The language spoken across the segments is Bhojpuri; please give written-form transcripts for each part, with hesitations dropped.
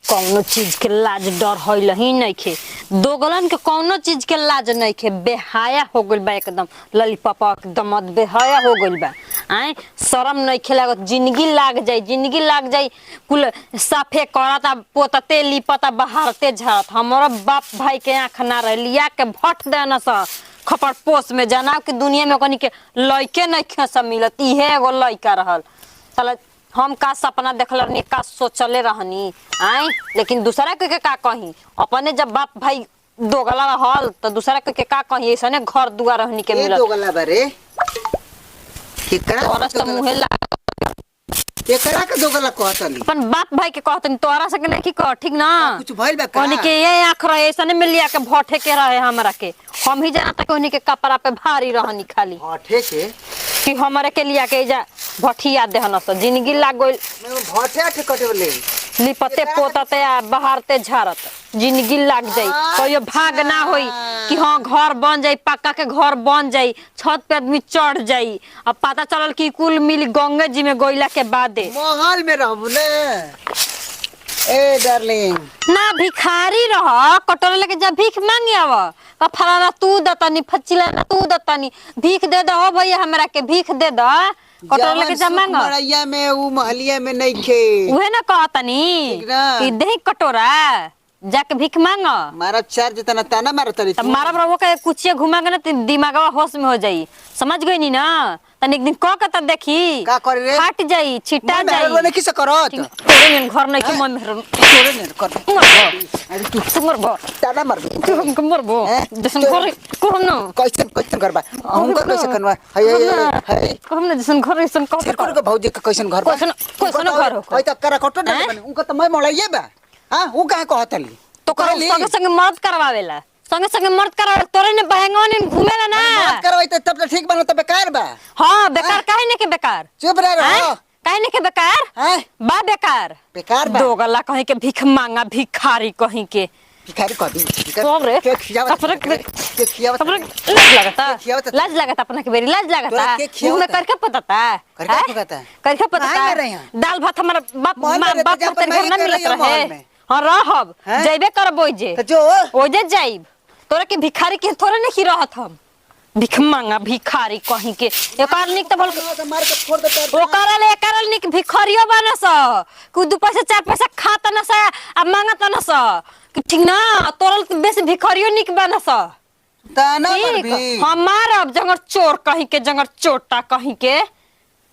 कौनो चीज के लाज डर होइल ही नइखे। दोगलन के कौनो चीज के लाज नइखे। बेहाया हो गइल बा एकदम। ललीपॉप एकदम बेहाया हो गइल बा। आए शरम नइखे लागत। जिंदगी लाग जाई कुल साफे करता पोतते लिपता बहारते झरत। हमारा बाप भाई के आंख ना रह लिया के भट देना सा खपर पोस में जाना कि दुनिया में कनी के लइके नइखे सब मिलत। इहे एगो लइका रहल। साला हम का सपना देखल रहनी का सोचले रहनी आए लेकिन दूसरा के का कही। अपने जब बाप भाई दोगला रहल तो दूसरा के का कही। ऐसने घर दुआर रहनी के मिलत। दोगला बारे केकरा तोरा से मुहे केकरा के दोगला कहतनी अपन बाप भाई के कहतनी तोरा से नहीं की कह ठीक ना। कुछ भइल बा का कोनी के ये आंख रहे ऐसने में लिया के भटे के रहे हमरा के। हम ही जाना तक उन्हीं के कपड़ा पे भारी रहनी खाली भटे के कि हमारे के लिया के जा भठिया देहन स जिंदगी लाग गइल। भटे के कटवले लिपते पोतते आ बहारते झारत जिंदगी लाग जाई। कहियो भाग ना होई कि हाँ घर बन जाई पक्का के घर बन जाई छत पे आदमी चढ़ जाई। अब पता चलल कि कुल मिली गंगे जी में गोइला के बादे महल में रहबू ने। ए डार्लिंग ना भिखारी रह कटोरे लेके जा भीख मांगे आव फलाना तू दतनी फचिला ना तू दतनी भीख दे दो हो भैया हमरा के भीख दे दो कटोरे लेके जा मांग। मड़ैया में उ महलिया में नहीं खे उहे ना कहतनी कि दे कटोरा जाके भीख मांग। मारा चार जितना ताना मारो तरी तब मारा बरवा के कुछ घुमागे ना दिमागवा होश में हो जाई। समझ गई नी ना तन एक दिन क के त देखी का करे रे फट जाई छिटा जाई। बोले किसे करत तोरे में घर नहीं के मन में तोरे ने कर अरे तू मरबो ताना मार तू हमको मरबो जसन घर को हम ना कैसन करबा हम कर कैसे करवा हाय हम ना जसन घर जसन कह सिरकुर के भौजी के कैसन घर कैसन घर हो कोई त करा कटो ना बने उनका त मैं मड़ैया बा हां उ काहे कहतली तो करो संगे संगे मर्द करवावेला संगे संगे मर्द करवा तोरे ने बहंगवा ने घुमेला ना मत करवाई त तब ठीक बनो त बेकार बा। हां बेकार काहे ने के बेकार चुप रह काहे ने के बेकार हैं बा बेकार बेकार बा दोगला कहीं के भीख मांगा भिखारी कहीं के भिखारी कह दी रे के खियावत अपने के खियावत अपने लाज लगता अपना के बेरी लाज लगता मुंह में करके पताता करके पताता दाल भात हमारा बाप तेरे घर ना मिलत रहे। हां रहब जइबे करबो जे जो ओजे जाइब तोरा के भिखारी के थोड़े नहीं रहत हम भिख मांगा भिखारी कहीं के एकर निक त बोल मार के फोड़ दे ओकरा एकर निक भिखारियो बनस कु दू पैसा चार पैसा खाता न स आ मांगत न स कि ठीक ना तोरल बेसी भिखारियो निक बनस ताना मारबी हमार अब जंगर चोर कहीं के जंगर चोटा कहीं के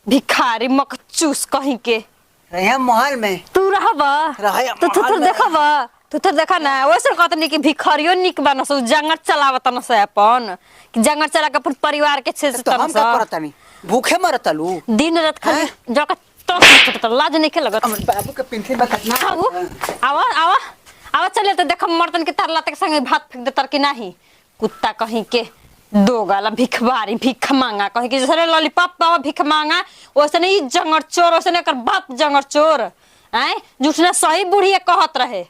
भिखारी मकचूस कहीं के रहे महल में तू रहबा तू देखबा तू तो देखा ना वैसे कहतनी कि भिखारियो निक बनस जंगर चलावत न से अपन कि जंगर चला के अपन परिवार के छे तो हम का करतनी भूखे मरतलू दिन रात खाली जका तो लाज नहीं के लगत। हमर बाबू के पिंथी में कितना आवा चले तो देख मर्दन के तरला तक संगे भात फेंक दे तर कि नहीं कुत्ता कहीं के दोगला भिखवारी भिख मांगा कहीं के जैसे लॉलीपॉप बाबा भिख मांगा वैसे नहीं जंगर चोर वैसे नहीं कर बाप जंगर चोर आए झूठना सही बुढ़िया कहत रहे।